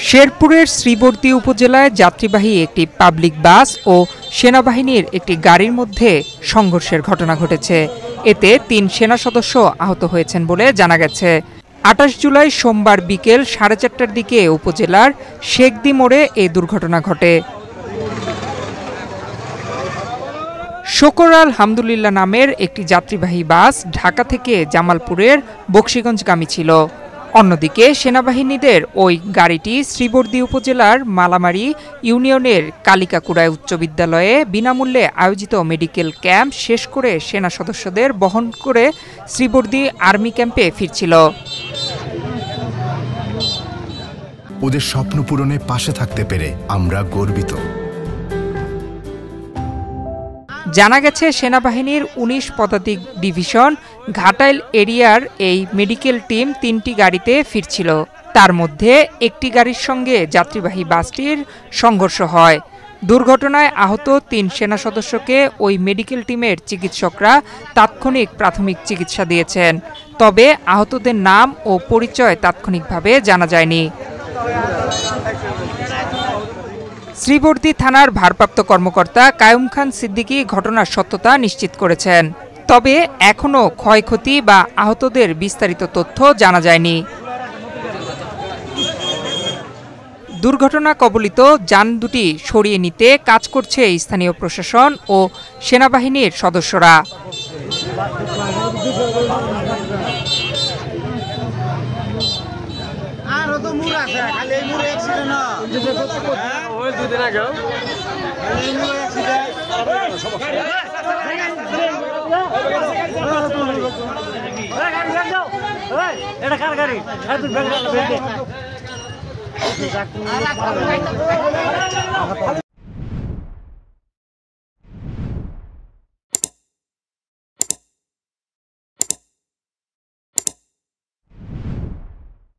শেরপুরের শ্রীবর্দী উপজেলায় যাত্রীবাহী একটি পাবলিক বাস ও সেনাবাহিনীর একটি গাড়ির মধ্যে সংঘর্ষের ঘটনা ঘটেছে। এতে ৩ সেনা সদস্য আহত হয়েছেন বলে জানা গেছে। ২৮ জুলাই সোমবার বিকেল ৪:৩০টার দিকে উপজেলার শেখদি মোড়ে এই দুর্ঘটনা ঘটে। শকর আলহামদুলিল্লাহ নামের একটি যাত্রীবাহী বাস ঢাকা থেকে জামালপুরের বকশীগঞ্জগামী ছিল। অন্যদিকে সেনাবাহিনীদের ওই গাড়িটি শ্রীবর্দী উপজেলার মালামারী ইউনিয়নের কালিকাকুড়ায় উচ্চ বিদ্যালয়ে বিনামূল্যে আয়োজিত মেডিকেল ক্যাম্প শেষ করে সেনা সদস্যদের বহন করে শ্রীবর্দী আর্মি ক্যাম্পে ফিরছিল। ওদের স্বপ্ন পূরণে পাশে থাকতে পেরে আমরা গর্বিত। জানা গেছে সেনাবাহিনীর ১৯ পদাতিক ডিভিশন ঘাটাইল এরিয়ার এই মেডিকেল টিম ৩টি গাড়িতে ফিরছিল। তার মধ্যে একটি গাড়ির সঙ্গে যাত্রীবাহী বাসটির সংঘর্ষ হয়। দুর্ঘটনায় আহত ৩ সেনা সদস্যকে ওই মেডিকেল টিমের চিকিৎসকরা তাৎক্ষণিক প্রাথমিক চিকিৎসা দিয়েছেন। তবে আহতদের নাম ও পরিচয় তাৎক্ষণিকভাবে জানা যায়নি। শ্রীবর্দী থানার ভারপ্রাপ্ত কর্মকর্তা কায়ুম খান সিদ্দিকী ঘটনার সত্যতা নিশ্চিত করেছেন। তবে এখনও ক্ষয়ক্ষতি বা আহতদের বিস্তারিত তথ্য জানা যায়নি। দুর্ঘটনা কবলিত যান দুটি সরিয়ে নিতে কাজ করছে স্থানীয় প্রশাসন ও সেনাবাহিনীর সদস্যরা। এটা কার গাড়ি?